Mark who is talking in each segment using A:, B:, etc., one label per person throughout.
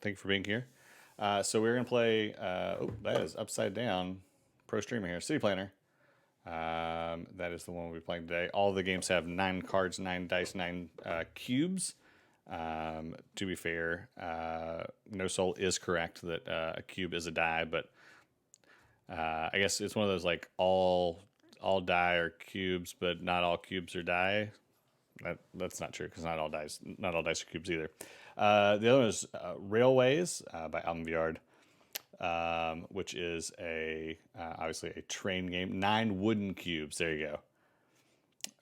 A: Thank you for being here. So we're going to play, that is upside down, pro streamer here, City Planner. That is the one we'll be playing today. All the games have 9 cards, 9 dice, 9 cubes. To be fair, No Soul is correct that a cube is a die, but I guess it's one of those like all die are cubes, but not all cubes are die. That's not true because not all dice are cubes either. The other one is Railways by Alban Viard, which is obviously a train game. 9 wooden cubes. There you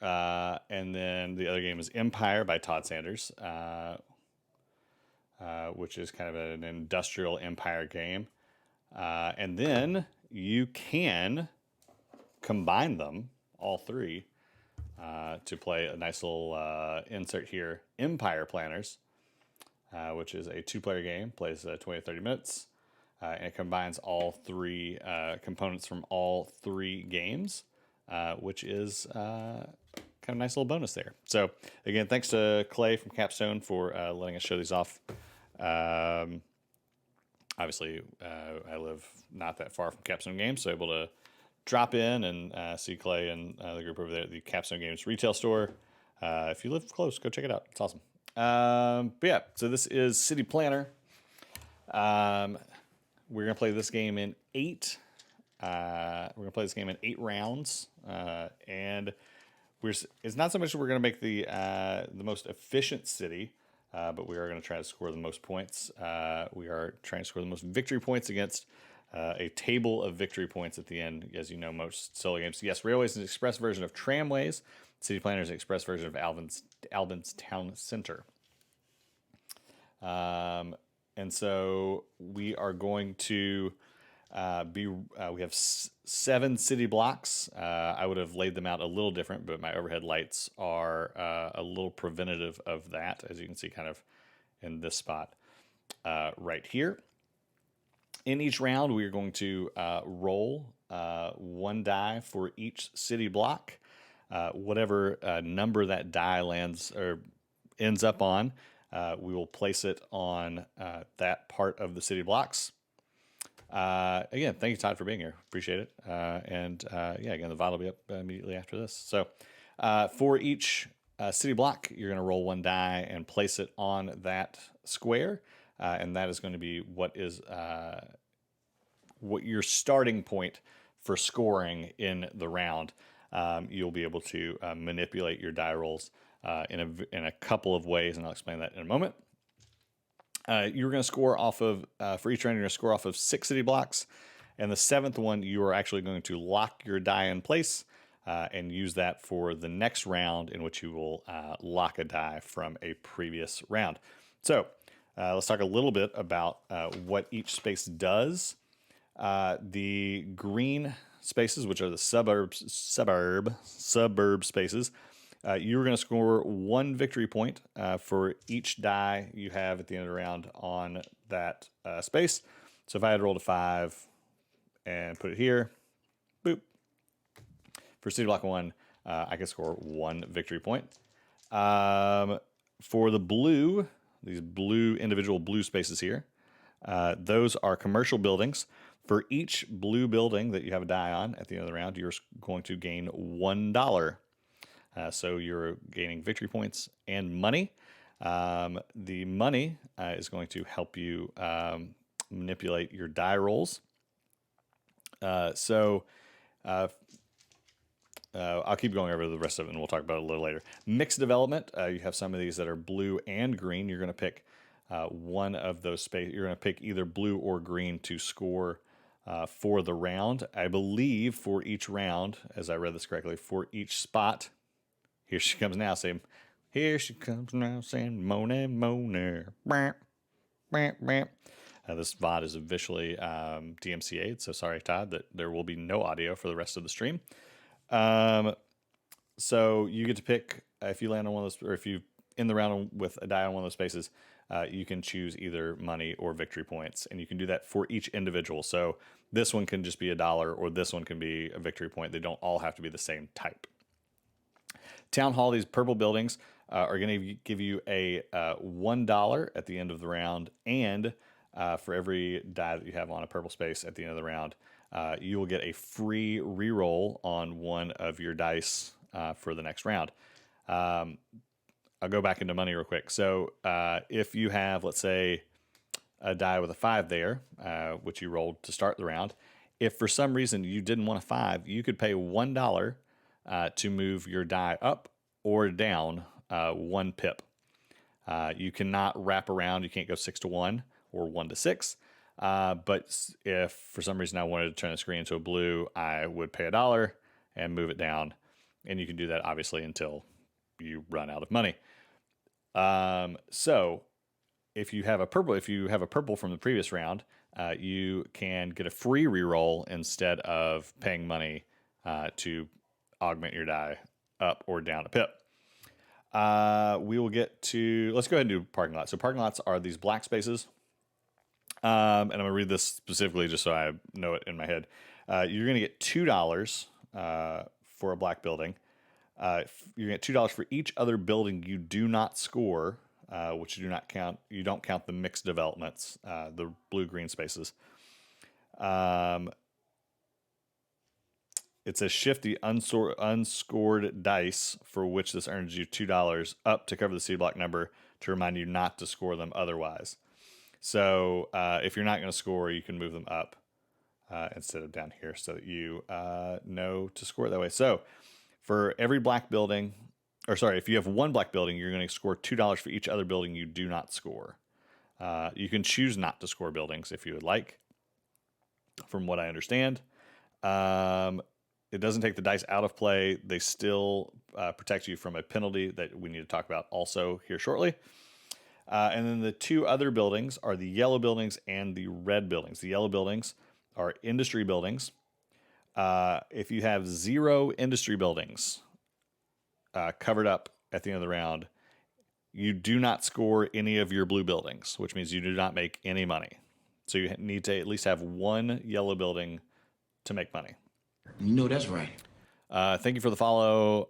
A: go. And then the other game is Empire by Todd Sanders, which is kind of an industrial empire game. And then you can combine them, all three, to play a nice little insert here, Empire Planners, which is a 2-player game, plays 20 to 30 minutes, and it combines all 3 components from all 3 games, which is kind of a nice little bonus there. So, again, thanks to Clay from Capstone for letting us show these off. Obviously, I live not that far from Capstone Games, so able to drop in and see Clay and the group over there at the Capstone Games retail store. If you live close, go check it out. It's awesome. But yeah, so this is City Planner. We're gonna play this game in 8. We're gonna play this game in 8 rounds, and it's not so much that we're gonna make the most efficient city. But we are going to try to score the most points. We are trying to score the most victory points against a table of victory points at the end, as you know, most solo games. Yes, Railways is an express version of Tramways. City Planner is an express version of Albian's Town Center. And so we are going to we have 7 city blocks. I would have laid them out a little different, but my overhead lights are a little preventative of that, as you can see kind of in this spot right here. In each round, we are going to roll 1 die for each city block. Whatever number that die lands or ends up on, we will place it on that part of the city blocks. Again, thank you, Todd, for being here. Appreciate it. And again, the VOD will be up immediately after this. So for each city block, you're going to roll 1 die and place it on that square. And that is going to be what your starting point for scoring in the round. You'll be able to manipulate your die rolls in a couple of ways, and I'll explain that in a moment. You're going to score off of, for each round, you're going to score off of 6 city blocks. And the 7th one, you are actually going to lock your die in place and use that for the next round, in which you will lock a die from a previous round. So let's talk a little bit about what each space does. The green spaces, which are the suburb spaces, you're going to score 1 victory point for each die you have at the end of the round on that space. So if I had rolled a 5 and put it here, boop. For city block 1, I can score 1 victory point. For the blue, these individual blue spaces here, those are commercial buildings. For each blue building that you have a die on at the end of the round, you're going to gain $1. So you're gaining victory points and money. The money is going to help you manipulate your die rolls. I'll keep going over the rest of it, and we'll talk about it a little later. Mixed development. You have some of these that are blue and green. You're going to pick one of those spaces. You're going to pick either blue or green to score for the round. I believe for each round, as I read this correctly, for each spot. Here she comes now saying, Mone, Mone. This VOD is officially DMCA'd, so sorry, Todd, that there will be no audio for the rest of the stream. So you get to pick, if you land on one of those, or if you in the round with a die on one of those spaces, you can choose either money or victory points, and you can do that for each individual. So this one can just be $1, or this one can be a victory point. They don't all have to be the same type. Town Hall, these purple buildings are going to give you a $1 at the end of the round, and for every die that you have on a purple space at the end of the round, you will get a free reroll on one of your dice for the next round. I'll go back into money real quick. So if you have, let's say, a die with a 5 there, which you rolled to start the round, if for some reason you didn't want a 5, you could pay $1 to move your die up or down 1 pip. You cannot wrap around. You can't go 6 to 1 or 1 to 6. But if for some reason I wanted to turn the screen into a blue, I would pay $1 and move it down. And you can do that obviously until you run out of money. So if you have a purple from the previous round, you can get a free reroll instead of paying money to augment your die up or down a pip. We will get to, let's go ahead and do parking lots. So parking lots are these black spaces. And I'm going to read this specifically just so I know it in my head. You're going to get $2 for a black building. You're going to get $2 for each other building you do not score, which you do not count. You don't count the mixed developments, the blue-green spaces. It says shift the unscored dice for which this earns you $2 up to cover the city block number to remind you not to score them otherwise. So if you're not going to score, you can move them up instead of down here so that you know to score it that way. So for every black building, or sorry, if you have one black building, you're going to score $2 for each other building you do not score. You can choose not to score buildings if you would like, from what I understand. It doesn't take the dice out of play. They still protect you from a penalty that we need to talk about also here shortly. And then the two other buildings are the yellow buildings and the red buildings. The yellow buildings are industry buildings. If you have 0 industry buildings covered up at the end of the round, you do not score any of your blue buildings, which means you do not make any money. So you need to at least have 1 yellow building to make money.
B: You know that's right.
A: Thank you for the follow,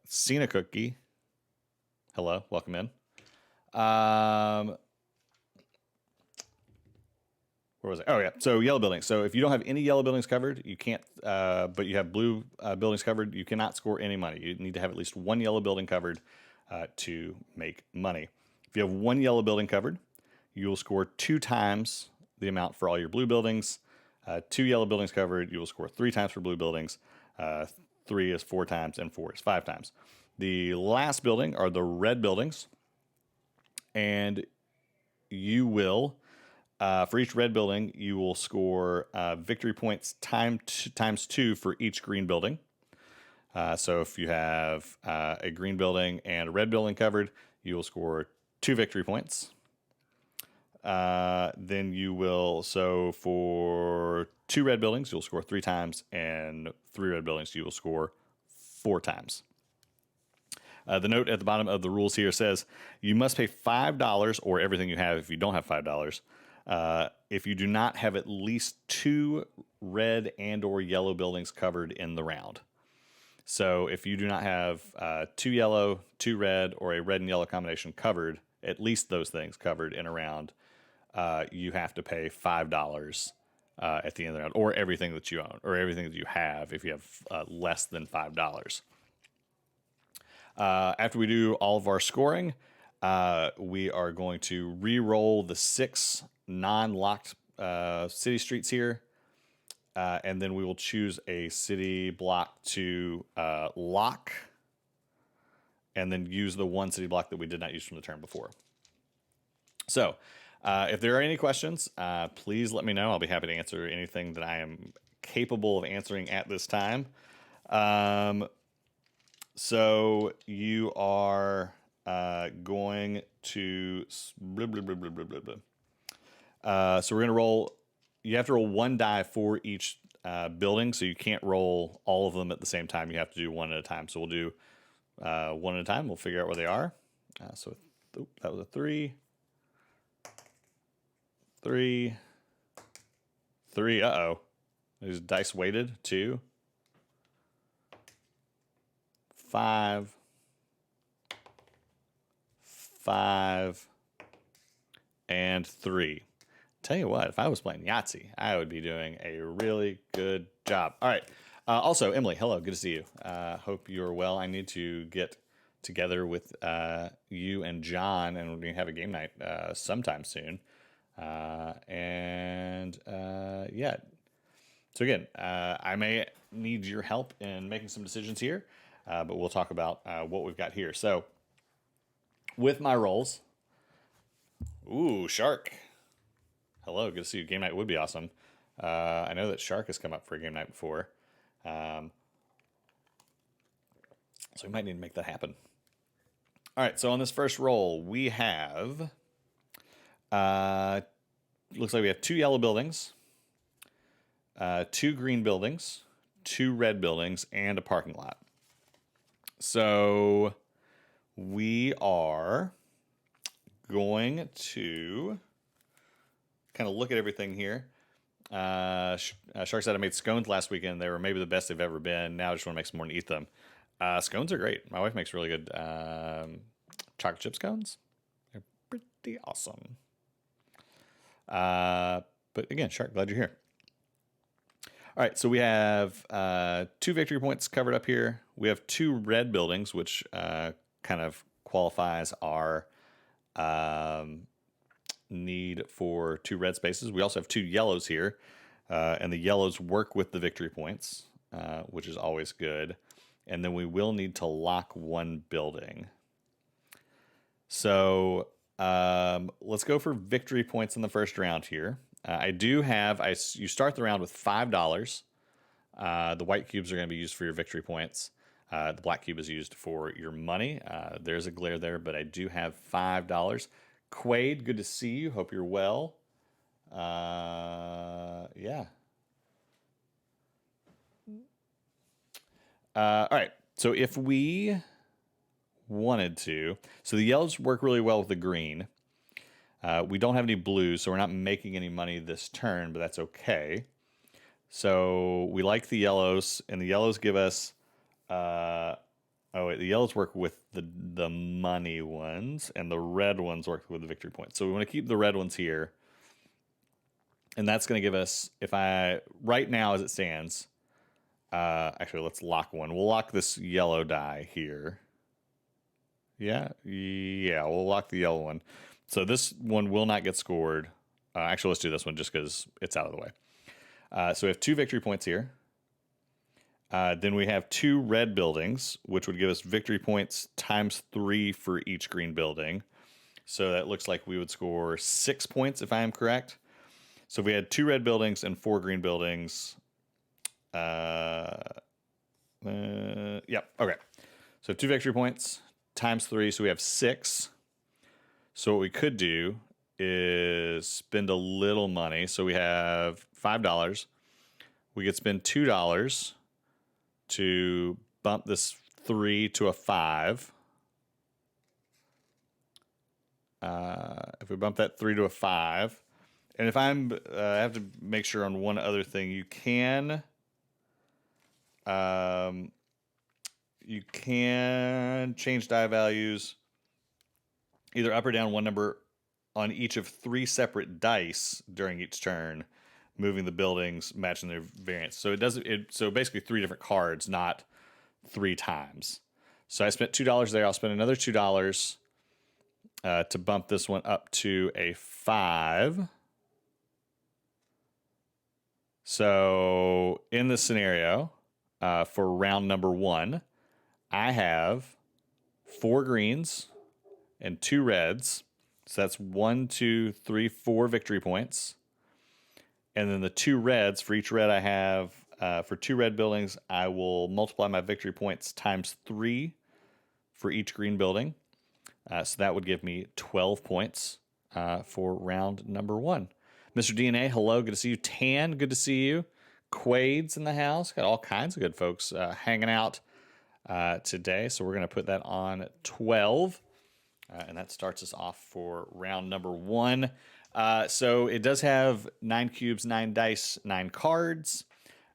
A: Cena Cookie. Hello, welcome in. Where was it? Oh yeah, so yellow buildings. So if you don't have any yellow buildings covered, you can't. But you have blue buildings covered, you cannot score any money. You need to have at least 1 yellow building covered to make money. If you have 1 yellow building covered, you will score 2 times the amount for all your blue buildings. 2 yellow buildings covered, you will score 3 times for blue buildings. 3 is 4 times, and 4 is 5 times. The last building are the red buildings, and you will, for each red building, you will score victory points times 2 for each green building. So if you have a green building and a red building covered, you will score 2 victory points. Then you will, so for 2 red buildings, you'll score 3 times, and 3 red buildings, you will score 4 times. The note at the bottom of the rules here says you must pay $5 or everything you have if you don't have $5. If you do not have at least 2 red and or yellow buildings covered in the round. So if you do not have 2 yellow, 2 red, or a red and yellow combination covered, at least those things covered in a round, you have to pay $5 at the end of the round, or everything that you own, or everything that you have if you have less than $5. After we do all of our scoring, we are going to re-roll the 6 non-locked city streets here, and then we will choose a city block to lock, and then use the 1 city block that we did not use from the turn before. So, if there are any questions, please let me know. I'll be happy to answer anything that I am capable of answering at this time. So you are going to blah, blah, blah, blah, blah, blah, blah. So we're going to roll. You have to roll 1 die for each building, so you can't roll all of them at the same time. You have to do 1 at a time. So we'll do 1 at a time. We'll figure out where they are. So that was a 3. 3. Uh-oh. There's dice weighted. 2. 5. 5. and 3. Tell you what, if I was playing Yahtzee, I would be doing a really good job. All right. Also, Emily, hello. Good to see you. Hope you're well. I need to get together with you and John, and we're going to have a game night sometime soon. Yeah. So again, I may need your help in making some decisions here, but we'll talk about what we've got here. So with my rolls, ooh, Shark. Hello, good to see you. Game night would be awesome. I know that Shark has come up for a game night before. So we might need to make that happen. All right, so on this first roll, we have... looks like we have 2 yellow buildings, 2 green buildings, 2 red buildings, and a parking lot. So we are going to kind of look at everything here. Shark said I made scones last weekend. They were maybe the best they've ever been. Now I just want to make some more and eat them. Scones are great. My wife makes really good chocolate chip scones. They're pretty awesome. But again, Shark, glad you're here. All right, so we have 2 victory points covered up here. We have 2 red buildings, which kind of qualifies our need for 2 red spaces. We also have 2 yellows here, and the yellows work with the victory points, which is always good. And then we will need to lock 1 building. So let's go for victory points in the first round here. I do have, you start the round with $5. The white cubes are going to be used for your victory points. The black cube is used for your money. There's a glare there, but I do have $5. Quaid, good to see you. Hope you're well. Yeah. All right. So if we wanted to, so the yellows work really well with the green. We don't have any blues, so we're not making any money this turn, but that's okay. So we like the yellows, and the yellows give us... the yellows work with the money ones, and the red ones work with the victory points. So we want to keep the red ones here. And that's going to give us, right now as it stands, actually, let's lock one. We'll lock this yellow die here. Yeah, we'll lock the yellow one. So this one will not get scored. Actually, let's do this one just because it's out of the way. So we have 2 victory points here. Then we have 2 red buildings, which would give us victory points times 3 for each green building. So that looks like we would score 6 points if I am correct. So if we had 2 red buildings and 4 green buildings. Yep, okay. So 2 victory points times 3, so we have 6. So what we could do is spend a little money. So we have $5. We could spend $2 to bump this 3 to a 5. If we bump that 3 to a 5, and if I have to make sure on one other thing, you can change die values either up or down 1 number on each of 3 separate dice during each turn, moving the buildings, matching their variants. So so basically 3 different cards, not 3 times. So I spent $2 there. I'll spend another $2 to bump this one up to a 5. So in this scenario, for round number 1, I have 4 greens and 2 reds. So that's 1, 2, 3, 4 victory points. And then the 2 reds, for each red I have, for 2 red buildings, I will multiply my victory points times 3 for each green building. So that would give me 12 points for round number 1. Mr. DNA, hello, good to see you. Tan, good to see you. Quaid's in the house. Got all kinds of good folks hanging out today. So we're going to put that on 12. And that starts us off for round number 1. So it does have 9 cubes, 9 dice, 9 cards.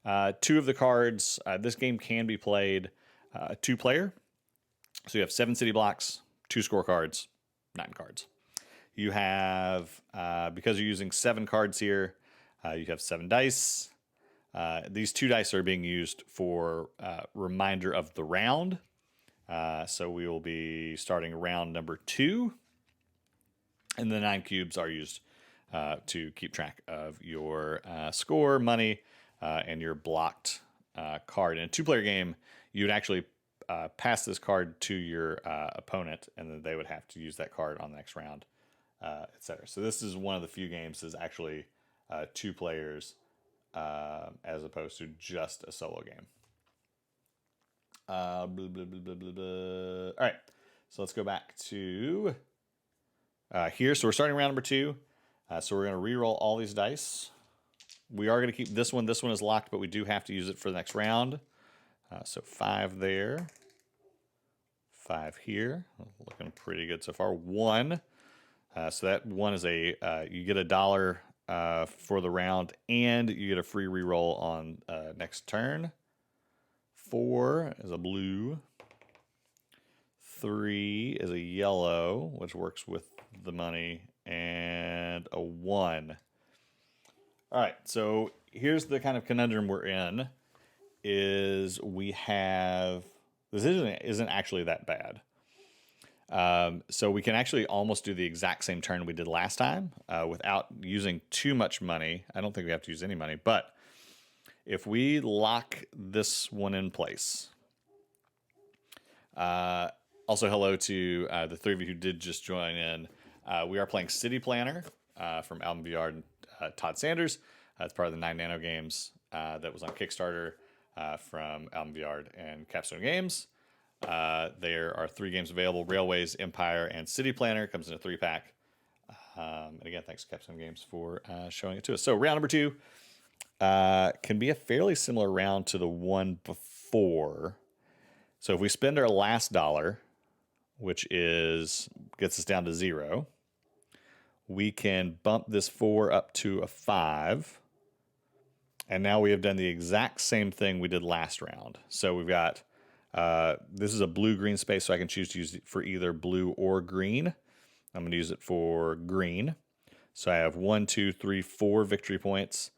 A: 2 of the cards, this game can be played 2-player. So you have 7 city blocks, 2 scorecards, 9 cards. you have, because you're using 7 cards here, you have 7 dice. These 2 dice are being used for reminder of the round. So we will be starting round number 2. And the 9 cubes are used to keep track of your score, money, and your blocked card. In a 2-player game, you would actually pass this card to your opponent, and then they would have to use that card on the next round, etc. So this is one of the few games that's actually 2 players as opposed to just a solo game. Blah, blah, blah, blah, blah, blah. All right, so let's go back to here. So we're starting round number 2. So we're going to re-roll all these dice. We are going to keep this one. This one is locked, but we do have to use it for the next round. So 5 there. 5 here. Looking pretty good so far. 1. So that 1 is you get $1 for the round, and you get a free re-roll on next turn. 4 is a blue. 3 is a yellow, which works with the money, and a 1. All right, so here's the kind of conundrum we're in. Is we have this isn't actually that bad. So we can actually almost do the exact same turn we did last time without using too much money. I don't think we have to use any money, but if we lock this one in place. Also, hello to the 3 of you who did just join in. We are playing City Planner from Alban Viard and Todd Sanders. It's part of the 9 Nano games that was on Kickstarter from Albian Viard and Capstone Games. There are 3 games available: Railways, Empire, and City Planner. Comes in a 3-pack. And again, thanks to Capstone Games for showing it to us. So round number 2 can be a fairly similar round to the one before. So if we spend our last $1, which gets us down to 0, we can bump this 4 up to a 5. And now we have done the exact same thing we did last round. So we've got, this is a blue-green space, so I can choose to use it for either blue or green. I'm going to use it for green. So I have 1, 2, 3, 4 victory points,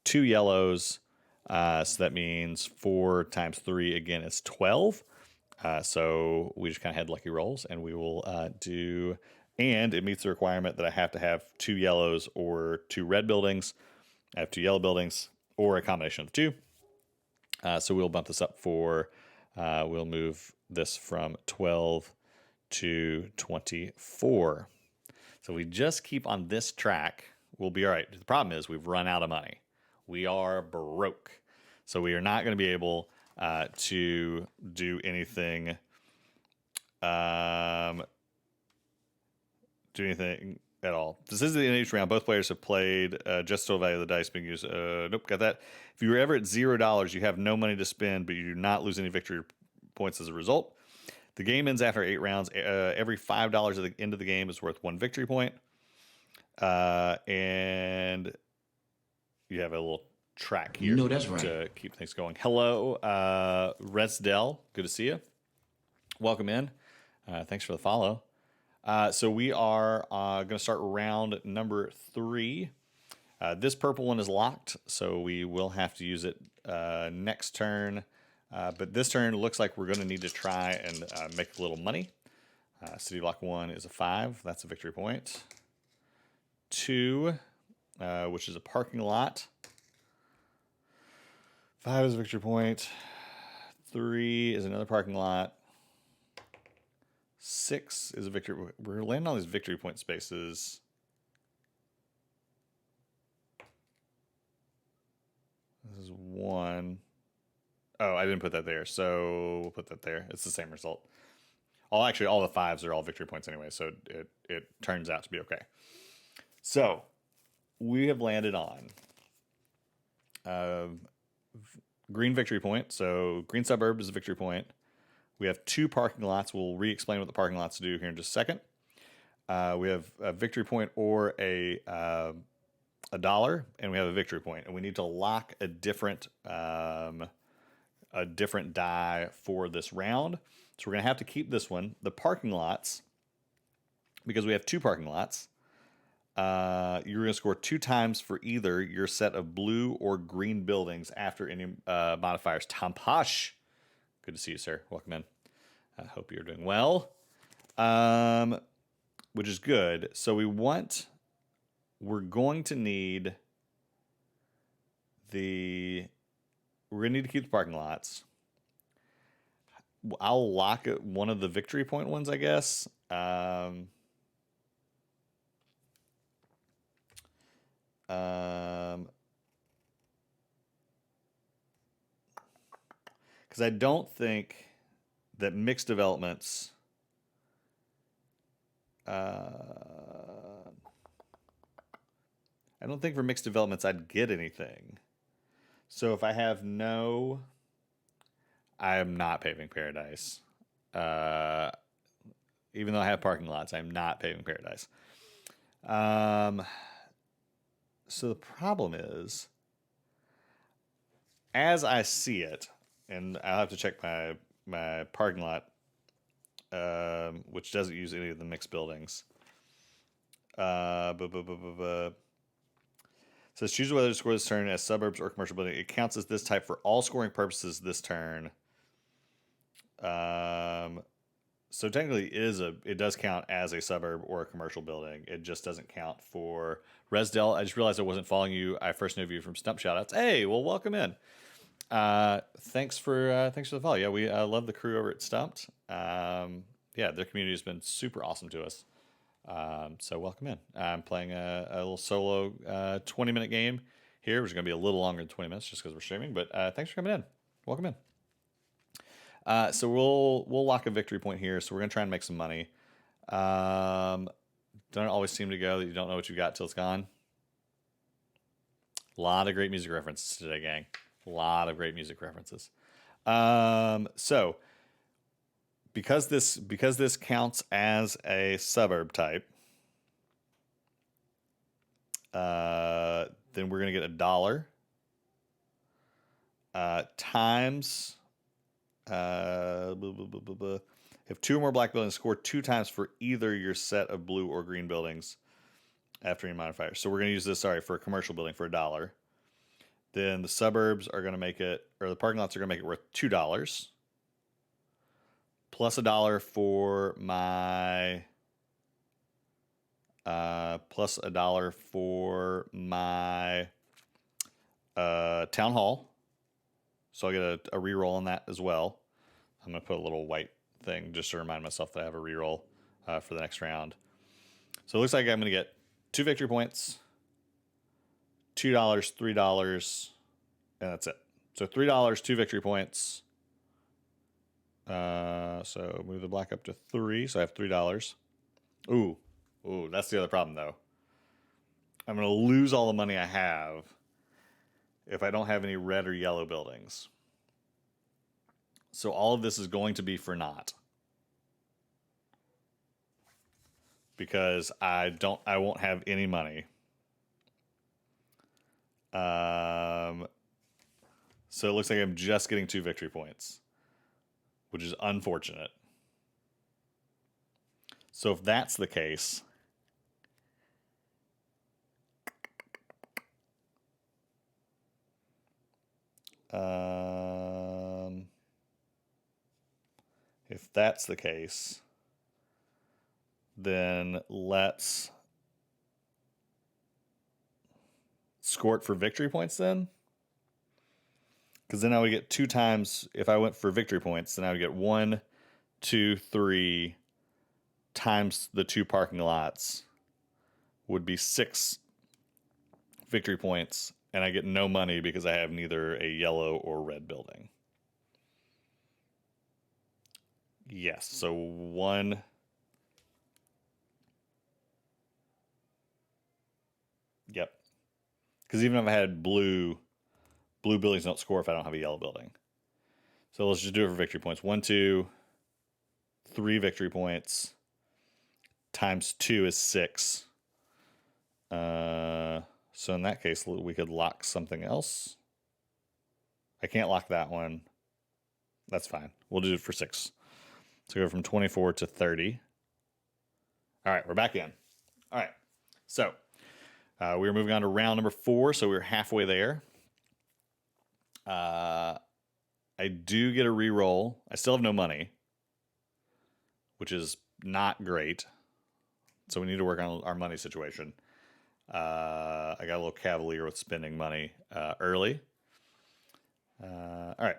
A: 2 yellows. So that means 4 times 3, again, is 12. So we just kind of had lucky rolls, and we will do, and it meets the requirement that I have to have 2 yellows or 2 red buildings. I have 2 yellow buildings, or a combination of the 2. So we'll bump this up we'll move this from 12 to 24. So we just keep on this track, we'll be all right. The problem is we've run out of money. We are broke. So we are not going to be able to do anything at all. This is the end of each round. Both players have played just total value of the dice being used. Nope, got that. If you were ever at $0, you have no money to spend, but you do not lose any victory points as a result. The game ends after 8 rounds. Every $5 at the end of the game is worth 1 victory point. And you have a little track here
B: that's right.
A: to keep things going. Hello, Resdell. Good to see you. Welcome in. Thanks for the follow. So we are going to start round number 3. This purple one is locked, so we will have to use it next turn. But this turn looks like we're going to need to try and make a little money. City block 1 is a 5. That's a victory point. 2, which is a parking lot. 5 is a victory point. 3 is another parking lot. 6 is a victory. We're landing on these victory point spaces. This is 1. Oh, I didn't put that there, so we'll put that there. It's the same result. Actually, all the 5s are all victory points anyway, so it turns out to be okay. So we have landed on green victory point. So green suburb is a victory point. We have 2 parking lots. We'll re-explain what the parking lots do here in just a second. We have a victory point or a $1, and we have a victory point, and we need to lock a different die for this round. So we're going to have to keep this one. The parking lots, because we have 2 parking lots, You're going to score 2 times for either your set of blue or green buildings after any modifiers. Tampash. Good to see you, sir. Welcome in. I hope you're doing well. Which is good. So we're going to need we're going to need to keep the parking lots. I'll lock one of the victory point ones, I guess. Because I don't think that mixed developments. I don't think for mixed developments I'd get anything. So if I have no, I am not paving paradise. Even though I have parking lots, I'm not paving paradise. So the problem is, as I see it, and I'll have to check my parking lot, which doesn't use any of the mixed buildings. Says choose whether to score this turn as suburbs or commercial building. It counts as this type for all scoring purposes this turn. So technically it does count as a suburb or a commercial building. It just doesn't count for Resdell. I just realized I wasn't following you. I first knew you from Stump Shoutouts. Hey, well, welcome in. Thanks for the follow. Yeah, we love the crew over at Stumped. Yeah, their community has been super awesome to us. So welcome in. I'm playing a little solo 20-minute game here, which is going to be a little longer than 20 minutes just because we're streaming. But thanks for coming in. Welcome in. So we'll lock a victory point here. So we're going to try and make some money. Don't always seem to go that you don't know what you got till it's gone. A lot of great music references today, gang. A lot of great music references. So because this counts as a suburb type, then we're going to get $1 times. If 2 or more black buildings, score 2 times for either your set of blue or green buildings after any modifier. So we're going to use this, for a commercial building for $1. Then the suburbs are going to make it, or the parking lots are going to make it worth $2. Plus $1 for my, town hall. So I get a reroll on that as well. I'm going to put a little white thing just to remind myself that I have a reroll for the next round. So it looks like I'm going to get 2 victory points, $2, $3, and that's it. So $3, 2 victory points. So move the black up to 3. So I have $3. Ooh, that's the other problem though. I'm going to lose all the money I have if I don't have any red or yellow buildings. So all of this is going to be for naught. Because I won't have any money. So it looks like I'm just getting 2 victory points, which is unfortunate. So if that's the case, then let's score it for victory points then. Because then I would get 2 times, if I went for victory points, then I would get 1, 2, 3 times the 2 parking lots would be 6 victory points, and I get no money because I have neither a yellow or red building. Yes, so 1. Yep. Because even if I had blue buildings don't score if I don't have a yellow building. So let's just do it for victory points. 1, 2, 3 victory points times 2 is 6. So in that case, we could lock something else. I can't lock that one. That's fine. We'll do it for 6. So go from 24 to 30. All right, we're back in. All right. So We are moving on to round number 4, so we're halfway there. I do get a reroll. I still have no money, which is not great. So we need to work on our money situation. I got a little cavalier with spending money early. All right.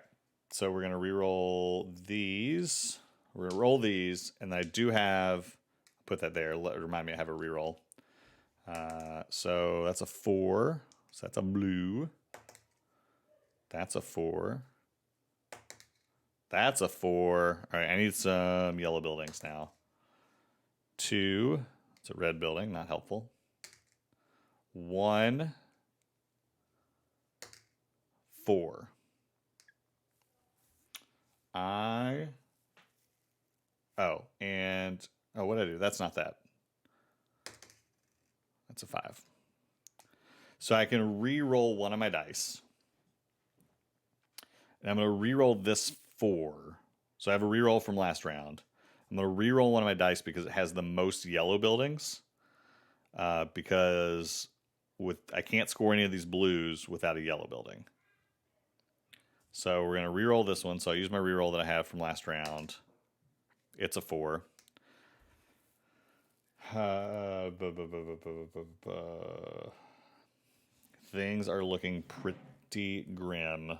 A: So we're going to reroll these. We're going to roll these. And I do have, put that there. Remind me I have a reroll. So that's a 4. So that's a blue. That's a 4. That's a 4. All right, I need some yellow buildings now. 2. It's a red building, not helpful. 1. 4. What did I do? That's not that. That's a 5. So I can re-roll one of my dice. And I'm going to re-roll this 4. So I have a re-roll from last round. I'm going to re-roll one of my dice because it has the most yellow buildings. Because I can't score any of these blues without a yellow building. So we're going to re-roll this one. So I use my re-roll that I have from last round. It's a 4. Things are looking pretty grim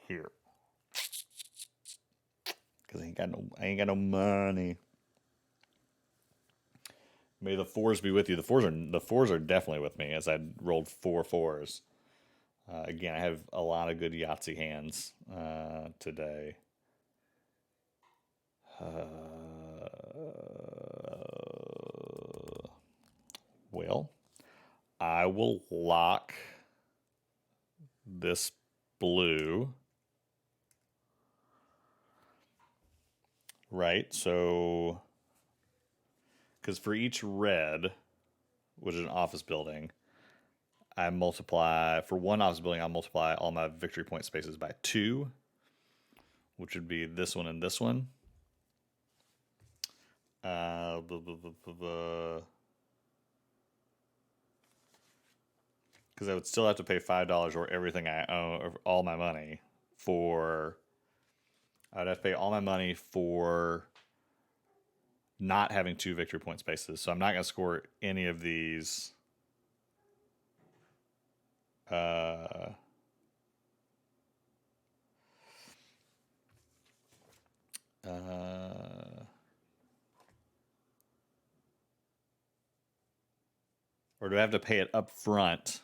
A: here. Because I ain't got no money. May the 4s be with you. The fours are definitely with me, as I rolled 4 4s. Again, I have a lot of good Yahtzee hands today. Well, I will lock this blue. Right, so because for each red, which is an office building, I multiply, for one office building, I'll multiply all my victory point spaces by 2, which would be this one and this one. Because I would still have to pay $5 or everything I own, or all my money for. I'd have to pay all my money for not having 2 victory point spaces. So I'm not going to score any of these. Or do I have to pay it up front?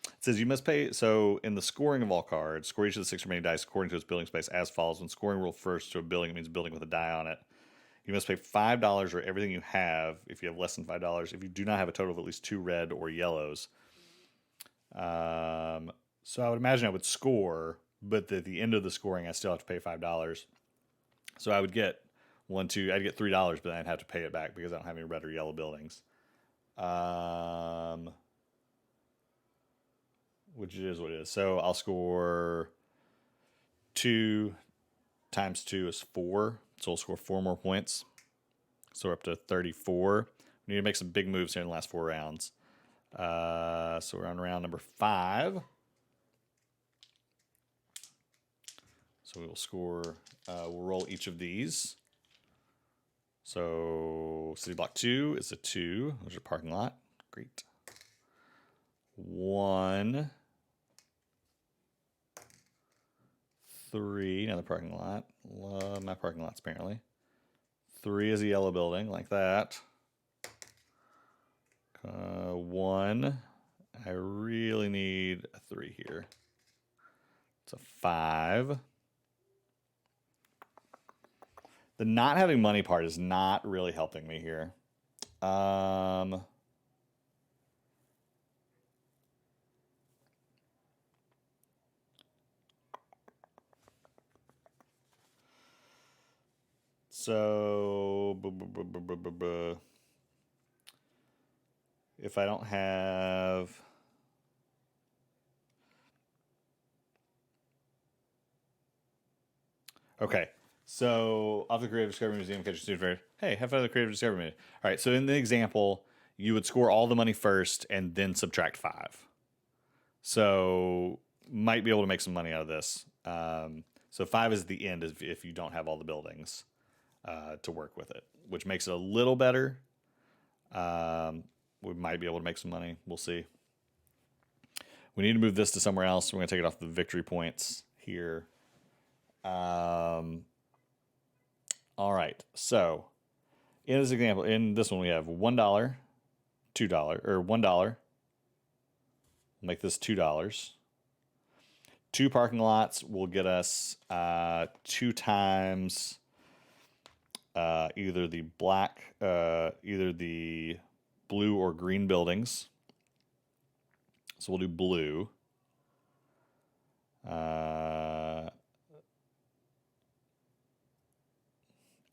A: It says you must pay. So in the scoring of all cards, score each of the 6 remaining dice according to its building space as follows. When scoring roll first to a building, it means building with a die on it. You must pay $5 or everything you have if you have less than $5. If you do not have a total of at least 2 red or yellows. So I would imagine I would score, but at the end of the scoring, I still have to pay $5. So I would get I'd get $3, but then I'd have to pay it back because I don't have any red or yellow buildings. Which it is what it is. So I'll score 2 times 2 is 4. So we'll score 4 more points. So we're up to 34. We need to make some big moves here in the last 4 rounds. So we're on round number 5. So we will score, we'll roll each of these. So city block 2 is a 2. There's your parking lot. Great. 1, 3, another parking lot. Love my parking lots, apparently. 3 is a yellow building, like that. 1. I really need a 3 here. It's a 5. The not having money part is not really helping me here. So, if I don't have... Okay, so off the Creative Discovery Museum, catch a student fair. Hey, have fun at the Creative Discovery Museum. All right, so in the example, you would score all the money first and then subtract 5. So might be able to make some money out of this. So 5 is the end if you don't have all the buildings to work with it, which makes it a little better. We might be able to make some money. We'll see. We need to move this to somewhere else. We're going to take it off the victory points here. All right. So in this example, in this one, we have $1, $2, or $1. Make this $2. 2 parking lots will get us 2 times either the blue or green buildings. So we'll do blue.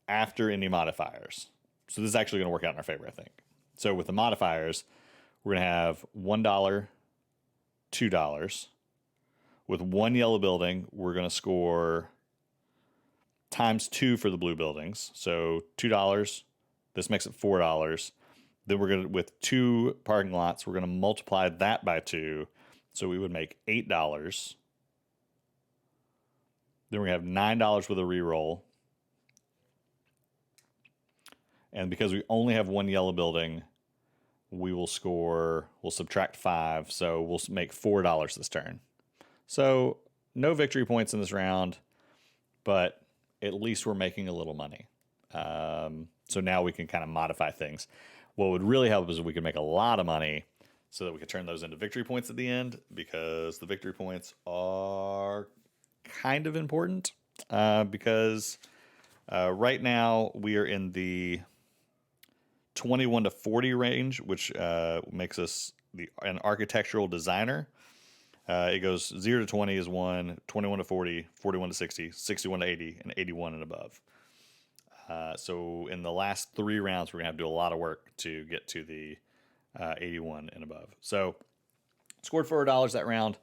A: After any modifiers. So this is actually going to work out in our favor, I think. So with the modifiers, we're going to have $1, $2. With 1 yellow building, we're going to score times 2 for the blue buildings. So $2. This makes it $4. Then we're going to, with 2 parking lots, we're going to multiply that by 2. So we would make $8. Then we're going to have $9 with a reroll. And because we only have 1 yellow building, we'll subtract 5. So we'll make $4 this turn. So no victory points in this round, but at least we're making a little money. So now we can kind of modify things. What would really help is if we could make a lot of money so that we could turn those into victory points at the end, because the victory points are kind of important because right now we are in the 21 to 40 range, which makes us an architectural designer. It goes 0 to 20 is 1, 21 to 40, 41 to 60, 61 to 80, and 81 and above. So in the last 3 rounds, we're going to have to do a lot of work to get to the 81 and above. So scored $4 that round,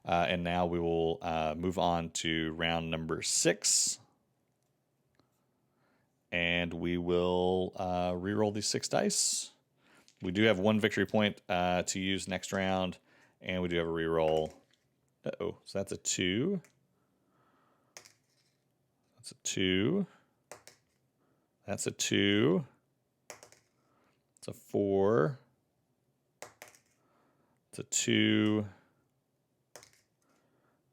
A: and now we will move on to round number 6. And we will reroll these 6 dice. We do have 1 victory point to use next round, and we do have a reroll. So that's a 2. That's a 2. That's a 2. It's a 4. It's a 2.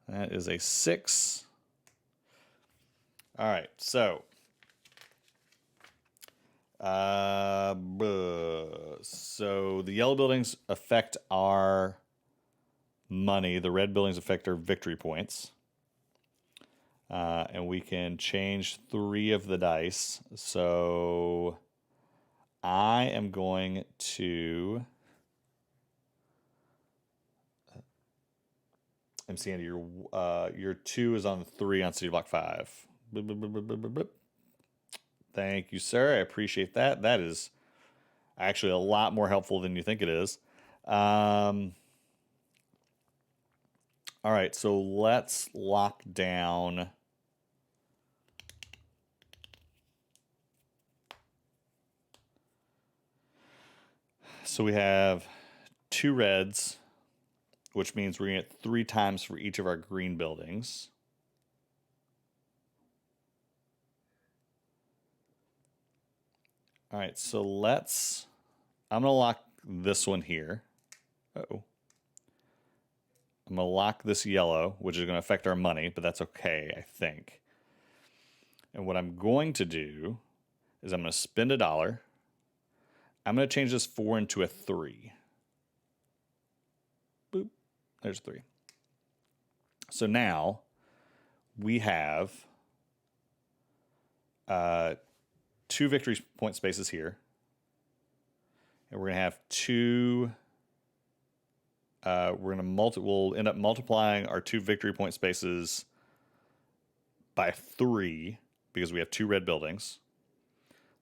A: That is a 6. All right, so so the yellow buildings affect our money. The red buildings affect our victory points. And we can change 3 of the dice. So I am going to... I'm seeing your 2 is on 3 on City Block 5. Thank you, sir. I appreciate that. That is actually a lot more helpful than you think it is. All right, so let's lock down. So we have 2 reds, which means we're going to get 3 times for each of our green buildings. All right, so I'm going to lock this one here. Uh-oh. I'm going to lock this yellow, which is going to affect our money, but that's okay, I think. And what I'm going to do is I'm going to spend $1. I'm going to change this 4 into a 3. Boop. There's 3. So now we have 2 victory point spaces here. And we're going to have 2... we'll end up multiplying our 2 victory point spaces by 3 because we have 2 red buildings.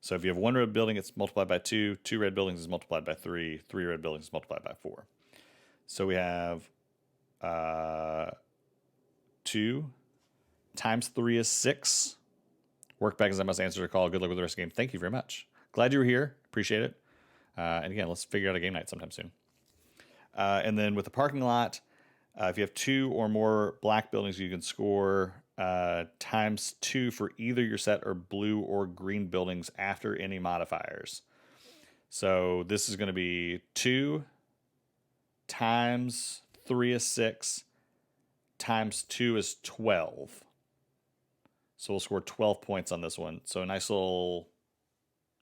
A: So if you have 1 red building, it's multiplied by 2. 2 red buildings is multiplied by 3. 3 red buildings is multiplied by 4. So we have 2 times 3 is 6. Work back as I must answer the call. Good luck with the rest of the game. Thank you very much. Glad you were here. Appreciate it. And again, let's figure out a game night sometime soon. And then with the parking lot, if you have 2 or more black buildings, you can score ×2 for either your set or blue or green buildings after any modifiers. So this is going to be 2 times 3 is 6 times 2 is 12. So we'll score 12 points on this one. So a nice little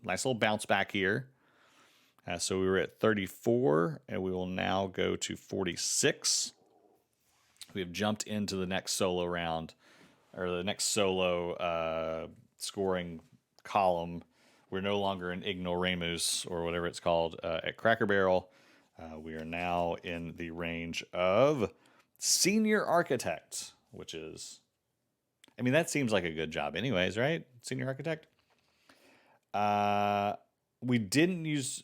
A: bounce back here. So we were at 34, and we will now go to 46. We have jumped into the next solo round, or the next solo scoring column. We're no longer in Ignoramus, or whatever it's called, at Cracker Barrel. We are now in the range of Senior Architect, which is, I mean, that seems like a good job anyways, right? Senior Architect. We didn't use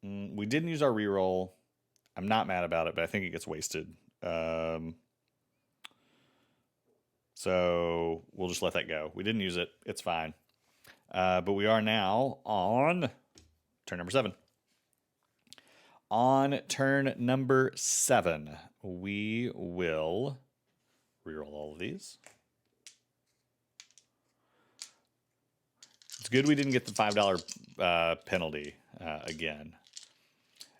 A: our reroll. I'm not mad about it, but I think it gets wasted. So we'll just let that go. We didn't use it. It's fine. But we are now on turn number 7. On turn number 7, we will reroll all of these. It's good we didn't get the $5 penalty again.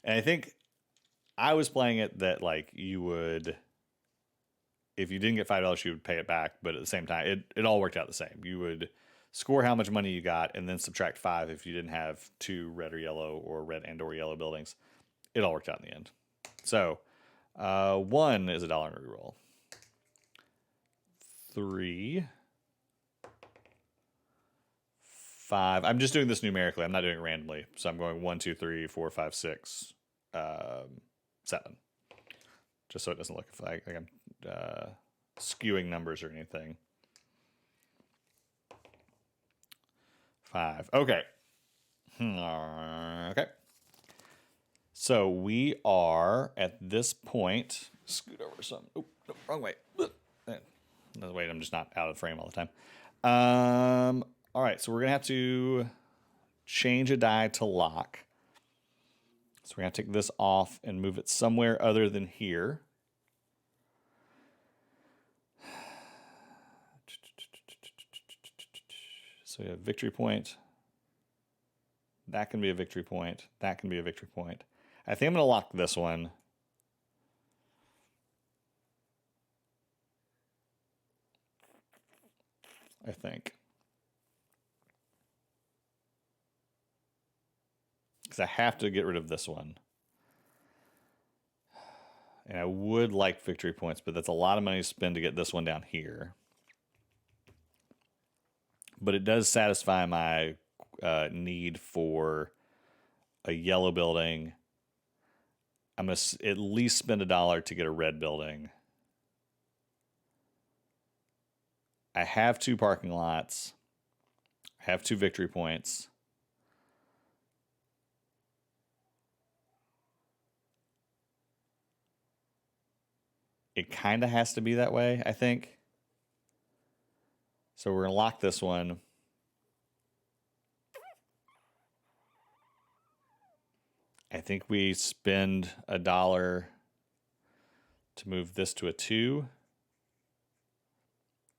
A: And I think I was playing it that, like, you would, if you didn't get $5, you would pay it back. But at the same time, it all worked out the same. You would score how much money you got and then subtract 5 if you didn't have 2 red or yellow, or red and or yellow buildings. It all worked out in the end. So 1 is $1 in a reroll. 3, 5. I'm just doing this numerically. I'm not doing it randomly. So I'm going 1, 2, 3, 4, 5, 6, 7. Just so it doesn't look like I'm skewing numbers or anything. 5. Okay. Okay. So we are at this point. Scoot over some. Oh, no, wrong way. No, wait, I'm just not out of frame all the time. All right, so we're gonna have to change a die to lock. So we're gonna take this off and move it somewhere other than here. So we have victory point. That can be a victory point. That can be a victory point. I think I'm going to lock this one. I think. Because I have to get rid of this one. And I would like victory points, but that's a lot of money to spend to get this one down here. But it does satisfy my need for a yellow building. I'm going to at least spend $1 to get a red building. I have 2 parking lots. I have 2 victory points. It kind of has to be that way, I think. So we're going to lock this one. I think we spend $1 to move this to a 2.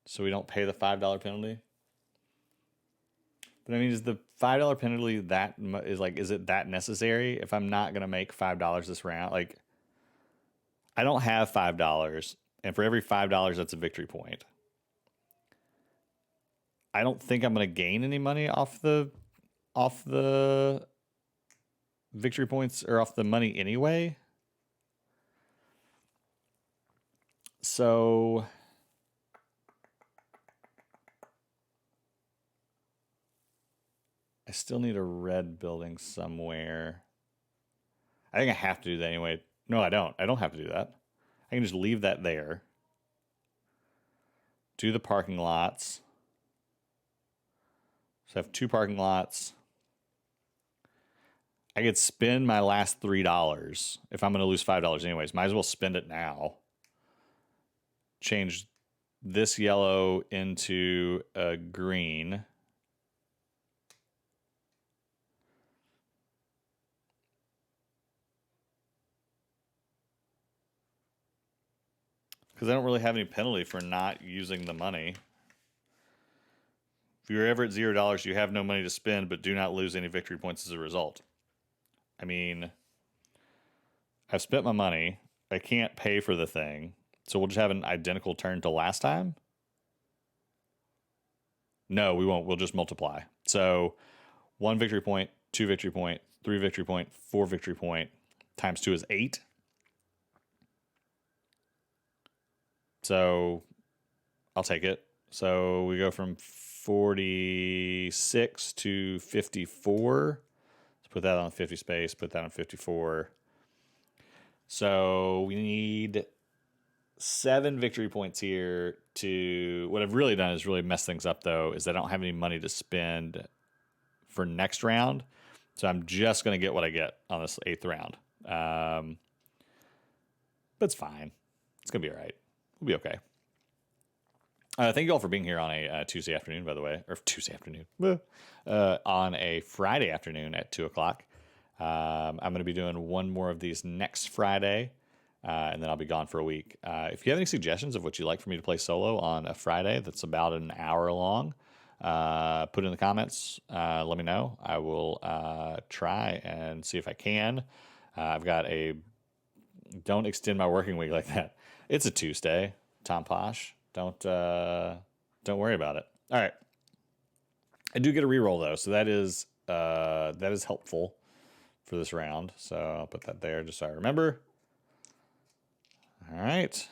A: So we don't pay the $5 penalty. But I mean, is the $5 penalty is it that necessary if I'm not going to make $5 this round? Like, I don't have $5, and for every $5, that's a victory point. I don't think I'm going to gain any money off the victory points, or off the money anyway. So I still need a red building somewhere. I think I have to do that anyway. No, I don't. I don't have to do that. I can just leave that there. Do the parking lots. So I have 2 parking lots. I could spend my last $3 if I'm going to lose $5 anyways. Might as well spend it now. Change this yellow into a green. Because I don't really have any penalty for not using the money. If you're ever at $0, you have no money to spend, but do not lose any victory points as a result. I mean, I've spent my money. I can't pay for the thing. So we'll just have an identical turn to last time? No, we won't. We'll just multiply. So 1 victory point, 2 victory point, 3 victory point, 4 victory point, times 2 is 8. So I'll take it. So we go from 46 to 54. Let's put that on 50 space, put that on 54. So we need 7 victory points here to... What I've really done is really mess things up, though, is I don't have any money to spend for next round. So I'm just going to get what I get on this 8th round. But it's fine. It's going to be all right. We'll be okay. Thank you all for being here on a Tuesday afternoon, by the way. Or Tuesday afternoon. On a Friday afternoon at 2 o'clock. I'm going to be doing one more of these next Friday. And then I'll be gone for a week. If you have any suggestions of what you'd like for me to play solo on a Friday that's about an hour long, put it in the comments. Let me know. I will try and see if I can. I've got a... Don't extend my working week like that. It's a Tuesday, Tom Posh. Don't worry about it. All right. I do get a reroll though, so that is helpful for this round. So I'll put that there just so I remember. All right.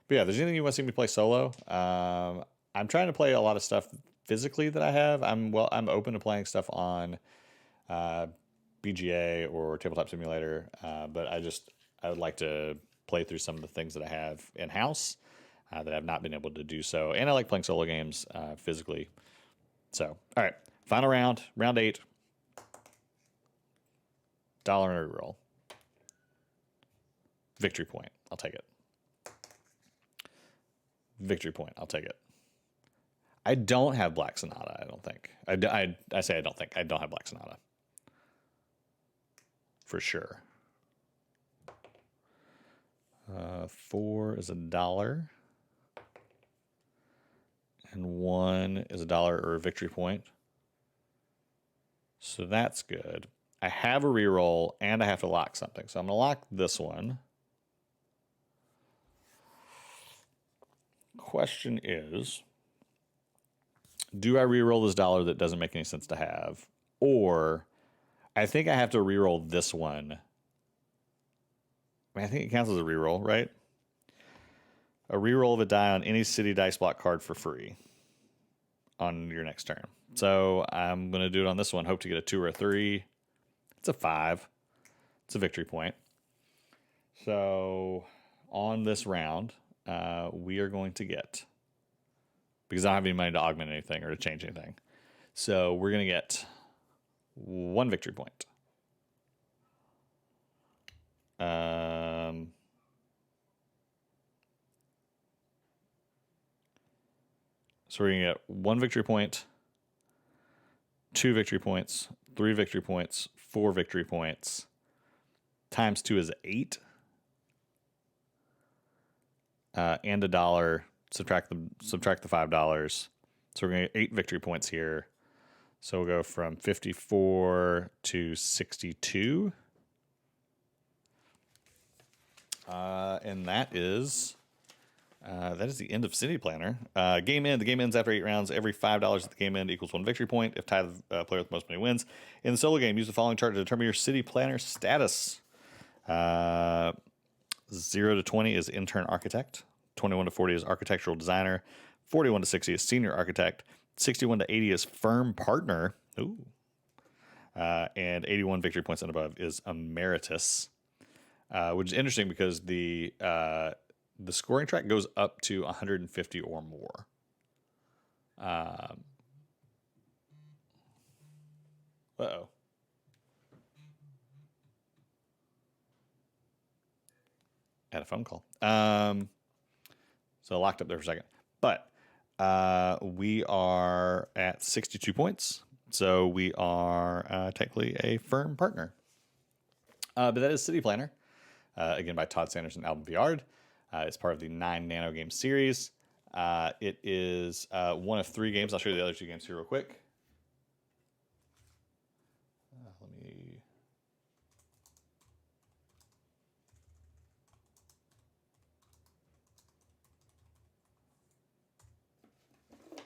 A: But yeah, if there's anything you want to see me play solo, I'm trying to play a lot of stuff physically that I have. I'm open to playing stuff on BGA or Tabletop Simulator, but I would like to play through some of the things that I have in-house that I've not been able to do so. And I like playing solo games physically. So, all right. Final round, round 8. $1 and a reroll. Victory point. I'll take it. Victory point. I'll take it. I don't have Black Sonata, I don't think. I say I don't think. I don't have Black Sonata. For sure. 4 is $1. And 1 is $1 or a victory point. So that's good. I have a reroll and I have to lock something. So I'm going to lock this one. Question is, do I reroll this $1 that doesn't make any sense to have? Or I think I have to reroll this one. I mean, I think it counts as a reroll, right? A reroll of a die on any city dice block card for free on your next turn. So I'm going to do it on this one. Hope to get a 2 or a 3. It's a 5. It's a victory point. So on this round, we are going to get, because I don't have any money to augment anything or to change anything. So we're going to get 1 victory point. So we're going to get 1 victory point, 2 victory points, 3 victory points, 4 victory points. Times 2 is 8. And $1. Subtract the $5. So we're going to get 8 victory points here. So we'll go from 54 to 62. And that is the end of City Planner. Game end. The game ends after 8 rounds. Every $5 at the game end equals 1 victory point. If tied, the player with the most money wins. In the solo game, use the following chart to determine your City Planner status. 0 to 20 is intern architect. 21 to 40 is architectural designer. 41 to 60 is senior architect. 61 to 80 is firm partner. Ooh. And 81 victory points and above is emeritus. Which is interesting because the scoring track goes up to 150 or more. Uh-oh. I had a phone call. So locked up there for a second. But we are at 62 points. So we are technically a firm partner. But that is City Planner. Again, by Todd Sanders and Alban Viard. It's part of the 9 Nano game series. It is one of 3 games. I'll show you the other 2 games here real quick. Let me...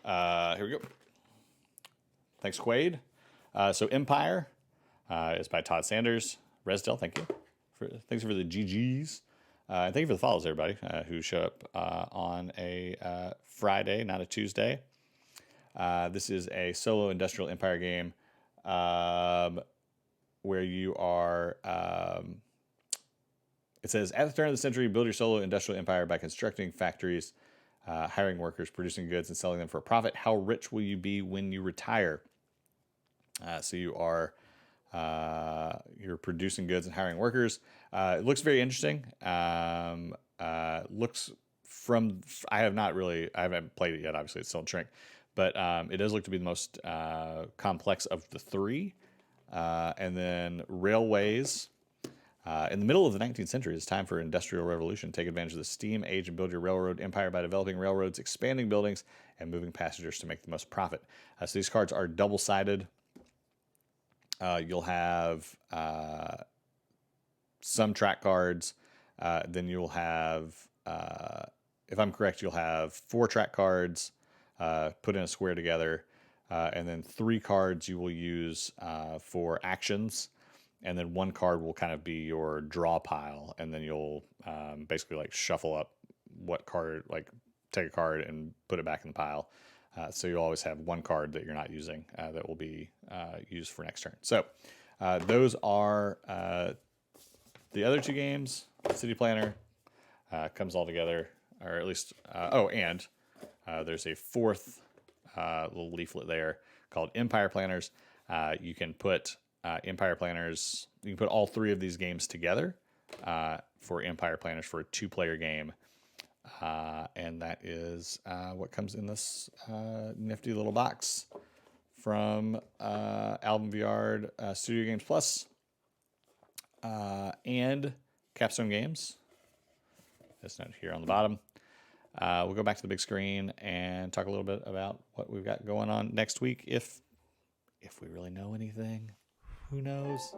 A: Here we go. Thanks, Quaid. So Empire is by Todd Sanders. Resdell, thank you. Thanks for the GGs. And thank you for the follows, everybody, who show up on a Friday, not a Tuesday. This is a solo industrial empire game where you are... it says, at the turn of the century, build your solo industrial empire by constructing factories, hiring workers, producing goods, and selling them for a profit. How rich will you be when you retire? So you are you're producing goods and hiring workers. It looks very interesting. Looks from I haven't played it yet. Obviously, it's still in shrink, but it does look to be the most complex of the 3. And then railways. In the middle of the 19th century, it's time for industrial revolution. Take advantage of the steam age and build your railroad empire by developing railroads, expanding buildings, and moving passengers to make the most profit. So these cards are double-sided. You'll have some track cards. Then you'll have, if I'm correct, you'll have 4 track cards put in a square together. And then 3 cards you will use for actions. And then 1 card will kind of be your draw pile. And then you'll basically like shuffle up what card, like take a card and put it back in the pile. So you'll always have 1 card that you're not using that will be used for next turn. So those are the other 2 games. City Planner comes all together, or at least, and there's a 4th little leaflet there called Empire Planners. You can put Empire Planners, you can put all 3 of these games together for Empire Planners for a 2-player game. And that is what comes in this nifty little box from Alban Viard Studio Games Plus and Capstone Games. This note here on the bottom. We'll go back to the big screen and talk a little bit about what we've got going on next week. If we really know anything, who knows?